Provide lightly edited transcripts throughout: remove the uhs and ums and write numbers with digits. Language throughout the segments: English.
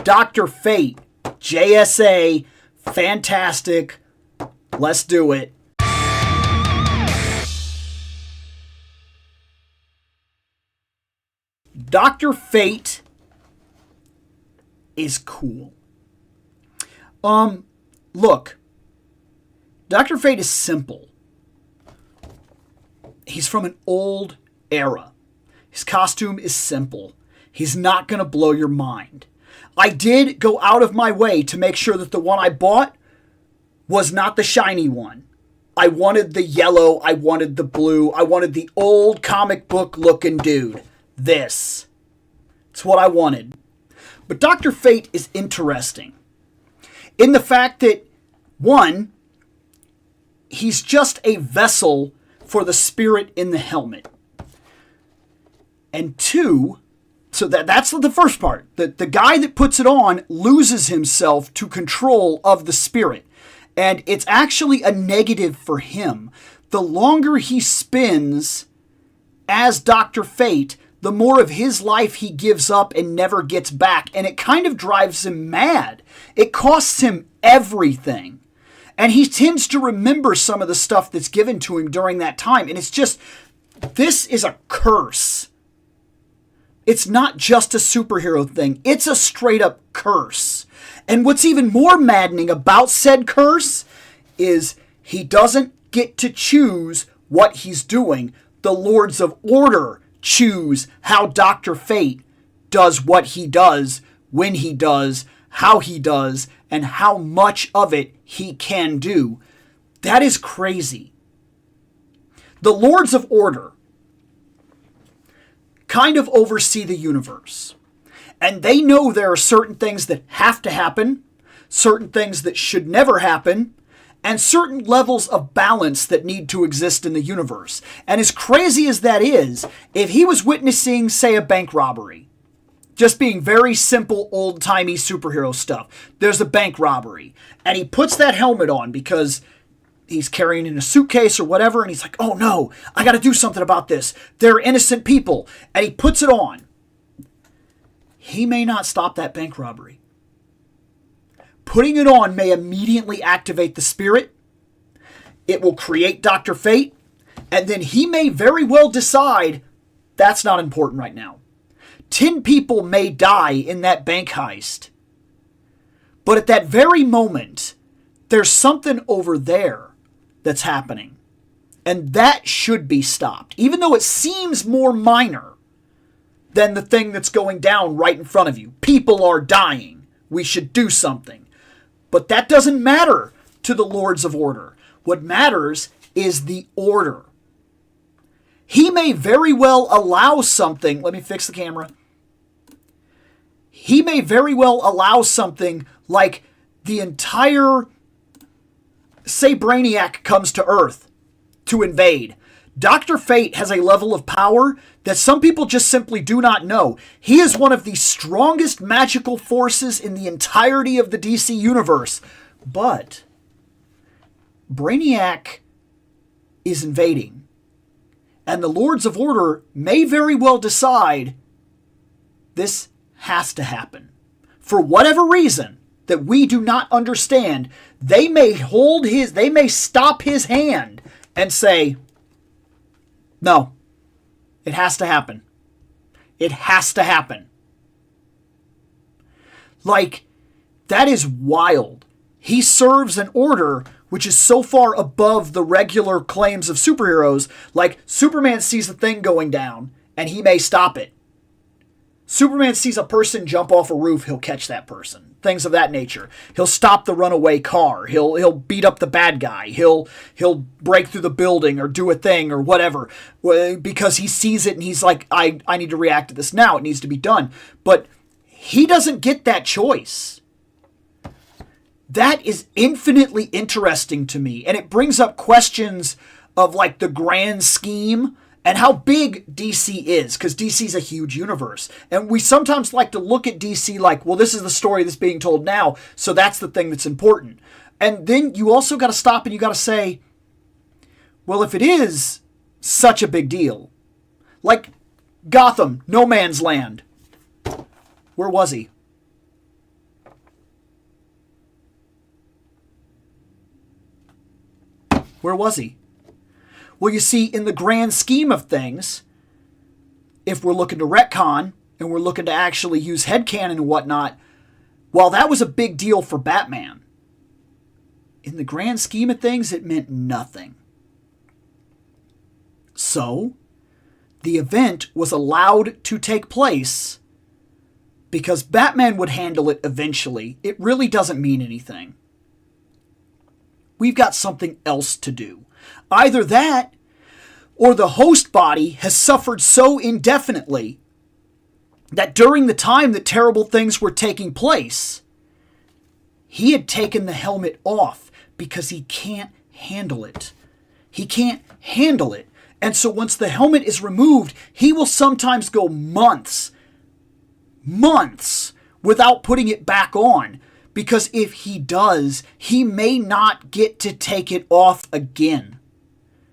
Dr. Fate, JSA, fantastic. Let's do it. Dr. Fate is cool. Look, Dr. Fate is simple. He's from an old era. His costume is simple. He's not going to blow your mind. I did go out of my way to make sure that the one I bought was not the shiny one. I wanted the yellow. I wanted the blue. I wanted the old comic book looking dude. This. It's what I wanted. But Dr. Fate is interesting in the fact that, one, he's just a vessel for the spirit in the helmet. And two, so that's the first part. The guy that puts it on loses himself to control of the spirit. And it's actually a negative for him. The longer he spins as Dr. Fate, the more of his life he gives up and never gets back. And it kind of drives him mad. It costs him everything. And he tends to remember some of the stuff that's given to him during that time. And it's just, this is a curse. It's not just a superhero thing. It's a straight up curse. And what's even more maddening about said curse is he doesn't get to choose what he's doing. The Lords of Order choose how Dr. Fate does what he does, when he does, how he does, and how much of it he can do. That is crazy. The Lords of Order kind of oversee the universe. And they know there are certain things that have to happen, certain things that should never happen, and certain levels of balance that need to exist in the universe. And as crazy as that is, if he was witnessing, say, a bank robbery, just being very simple, old-timey superhero stuff, there's a bank robbery, and he puts that helmet on because he's carrying in a suitcase or whatever, and he's like, oh no, I gotta do something about this. They're innocent people. And he puts it on. He may not stop that bank robbery. Putting it on may immediately activate the spirit. It will create Dr. Fate. And then he may very well decide that's not important right now. 10 people may die in that bank heist. But at that very moment, there's something over there that's happening. And that should be stopped. Even though it seems more minor than the thing that's going down right in front of you. People are dying. We should do something. But that doesn't matter to the Lords of Order. What matters is the order. He may very well allow something. Let me fix the camera. He may very well allow something like the entire, say, Brainiac comes to Earth to invade. Dr. Fate has a level of power that some people just simply do not know. He is one of the strongest magical forces in the entirety of the DC universe. But Brainiac is invading. And the Lords of Order may very well decide this has to happen. For whatever reason that we do not understand, they may stop his hand and say, no, it has to happen. It has to happen. Like, that is wild. He serves an order which is so far above the regular claims of superheroes. Like, Superman sees a thing going down, and he may stop it. Superman sees a person jump off a roof, he'll catch that person. Things of that nature. He'll stop the runaway car. He'll beat up the bad guy. He'll break through the building or do a thing or whatever because he sees it and he's like, I need to react to this now. It needs to be done. But he doesn't get that choice. That is infinitely interesting to me. And it brings up questions of like the grand scheme and how big DC is, because DC's a huge universe. And we sometimes like to look at DC like, well, this is the story that's being told now, so that's the thing that's important. And then you also got to stop and you got to say, well, if it is such a big deal, like Gotham, No Man's Land, where was he? Where was he? Well, you see, in the grand scheme of things, if we're looking to retcon and we're looking to actually use headcanon and whatnot, while that was a big deal for Batman, in the grand scheme of things, it meant nothing. So, the event was allowed to take place because Batman would handle it eventually. It really doesn't mean anything. We've got something else to do. Either that, or the host body has suffered so indefinitely that during the time that terrible things were taking place, he had taken the helmet off because he can't handle it. He can't handle it. And so once the helmet is removed, he will sometimes go months without putting it back on. Because if he does, he may not get to take it off again.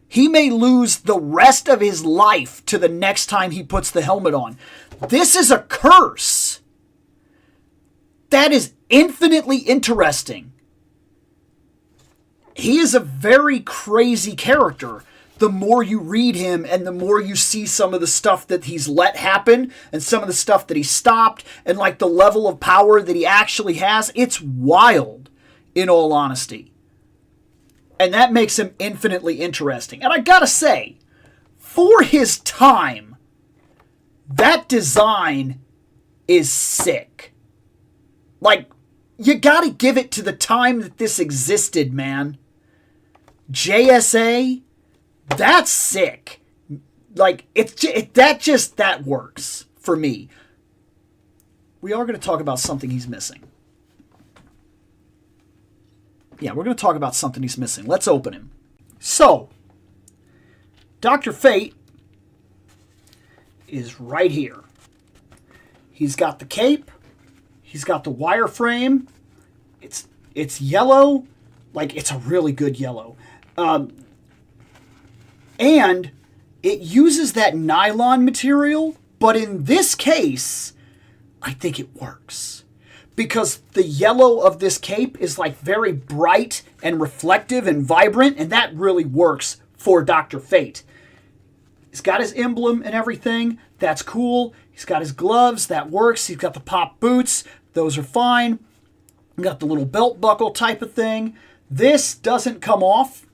He may lose the rest of his life to the next time he puts the helmet on. This is a curse. That is infinitely interesting. He is a very crazy character. The more you read him and the more you see some of the stuff that he's let happen and some of the stuff that he stopped and like the level of power that he actually has, it's wild, in all honesty. And that makes him infinitely interesting. And I gotta say, for his time, that design is sick. Like, you gotta give it to the time that this existed, man. JSA, that's sick. Like, that works for me. We are going to talk about something he's missing. Yeah, we're going to talk about something he's missing. Let's open him. So, Dr. Fate is right here. He's got the cape. He's got the wireframe. It's yellow. Like, it's a really good yellow. And it uses that nylon material, but in this case, I think it works. Because the yellow of this cape is like very bright and reflective and vibrant, and that really works for Dr. Fate. He's got his emblem and everything. That's cool. He's got his gloves. That works. He's got the pop boots. Those are fine. He's got the little belt buckle type of thing. This doesn't come off.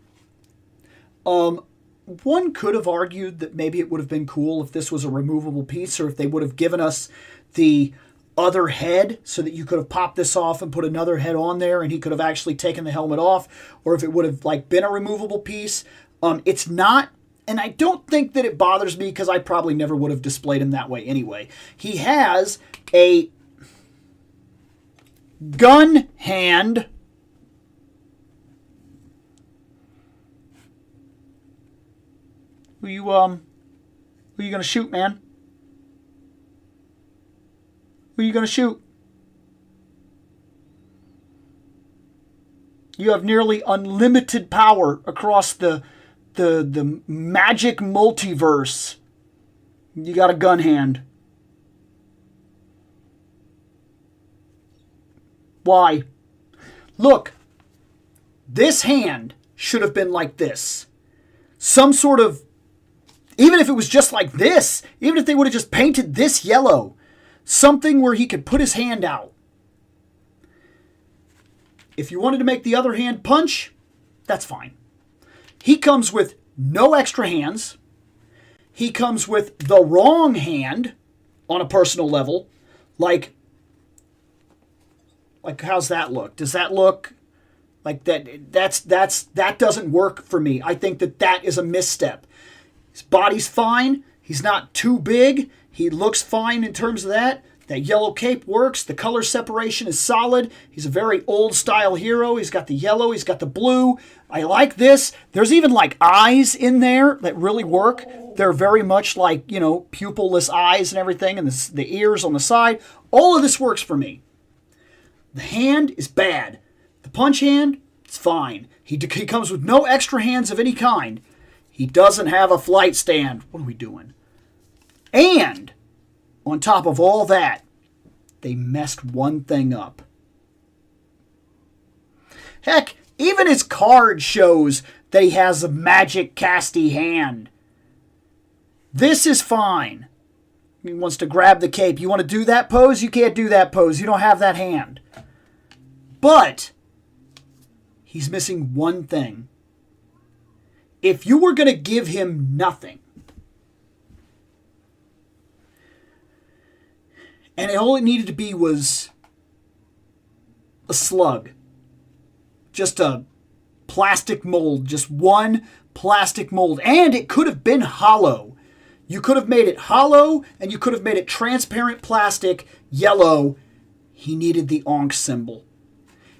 One could have argued that maybe it would have been cool if this was a removable piece, or if they would have given us the other head so that you could have popped this off and put another head on there and he could have actually taken the helmet off, or if it would have like been a removable piece. It's not, and I don't think that it bothers me because I probably never would have displayed him that way anyway. He has a gun hand. Who you gonna shoot, man? Who you gonna shoot? You have nearly unlimited power across the magic multiverse. You got a gun hand. Why? Look, this hand should have been like this. Some sort of, even if it was just like this, even if they would have just painted this yellow, something where he could put his hand out. If you wanted to make the other hand punch, that's fine. He comes with no extra hands. He comes with the wrong hand on a personal level. Like how's that look? Does that look like that? That doesn't work for me. I think that is a misstep. His body's fine. He's not too big. He looks fine in terms of that. That yellow cape works. The color separation is solid. He's a very old style hero. He's got the yellow. He's got the blue. I like this. There's even like eyes in there that really work. They're very much like, pupilless eyes and everything, and the ears on the side. All of this works for me. The hand is bad. The punch hand, it's fine. He comes with no extra hands of any kind. He doesn't have a flight stand. What are we doing? And on top of all that, they messed one thing up. Heck, Even his card shows that he has a magic casty hand. This is fine. He wants to grab the cape. You want to do that pose? You can't do that pose. You don't have that hand. But he's missing one thing. If you were going to give him nothing, and all it needed to be was a slug, just a plastic mold, just one plastic mold, and it could have been hollow. You could have made it hollow, and you could have made it transparent plastic, yellow. He needed the Ankh symbol.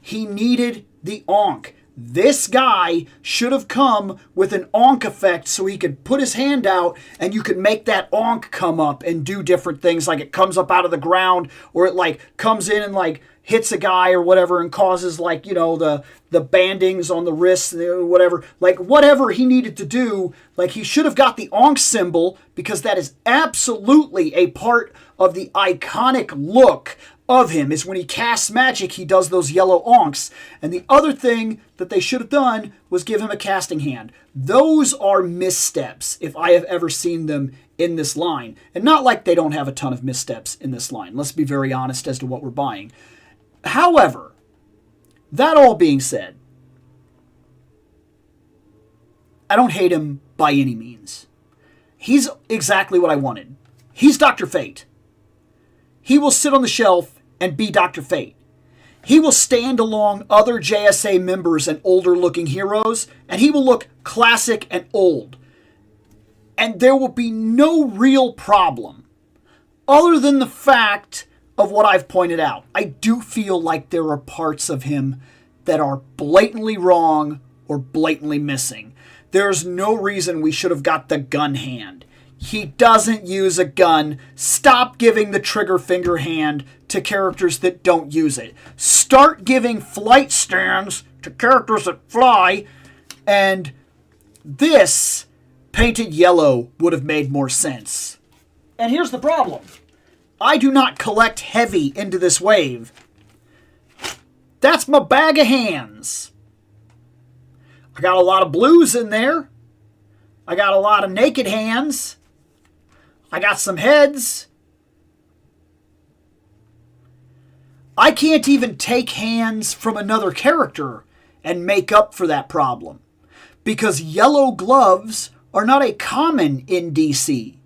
He needed the Ankh. This guy should have come with an Ankh effect so he could put his hand out and you could make that Ankh come up and do different things, like it comes up out of the ground, or it like comes in and like hits a guy or whatever and causes like, you know, the bandings on the wrists or whatever. Like whatever he needed to do, like he should have got the Ankh symbol, because that is absolutely a part of the iconic look of him. Is when he casts magic, he does those yellow Ankhs. And the other thing that they should have done was give him a casting hand. Those are missteps if I have ever seen them in this line. And not like they don't have a ton of missteps in this line. Let's be very honest as to what we're buying. However, that all being said, I don't hate him by any means. He's exactly what I wanted. He's Dr. Fate. He will sit on the shelf and be Dr. Fate. He will stand along other JSA members and older looking heroes, and he will look classic and old. And there will be no real problem other than the fact of what I've pointed out. I do feel like there are parts of him that are blatantly wrong or blatantly missing. There's no reason we should have got the gun hand. He doesn't use a gun. Stop giving the trigger finger hand to characters that don't use it. Start giving flight stands to characters that fly. And this painted yellow would have made more sense. And here's the problem. I do not collect heavy into this wave. That's my bag of hands. I got a lot of blues in there. I got a lot of naked hands. I got some heads. I can't even take hands from another character and make up for that problem, because yellow gloves are not a common in DC.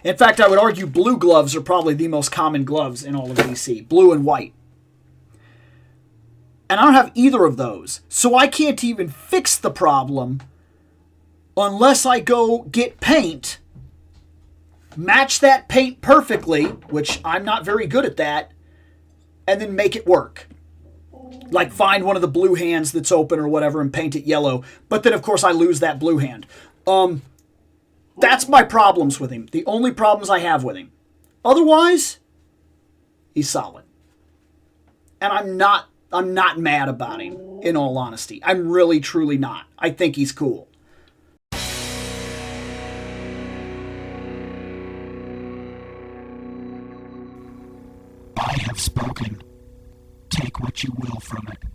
In fact, I would argue blue gloves are probably the most common gloves in all of DC. Blue and white. And I don't have either of those. So I can't even fix the problem unless I go get paint, match that paint perfectly, which I'm not very good at that, and then make it work. Like find one of the blue hands that's open or whatever and paint it yellow. But then, of course, I lose that blue hand. That's my problems with him. The only problems I have with him. Otherwise, he's solid. And I'm not mad about him, in all honesty. I'm really, truly not. I think he's cool. I have spoken. Take what you will from it.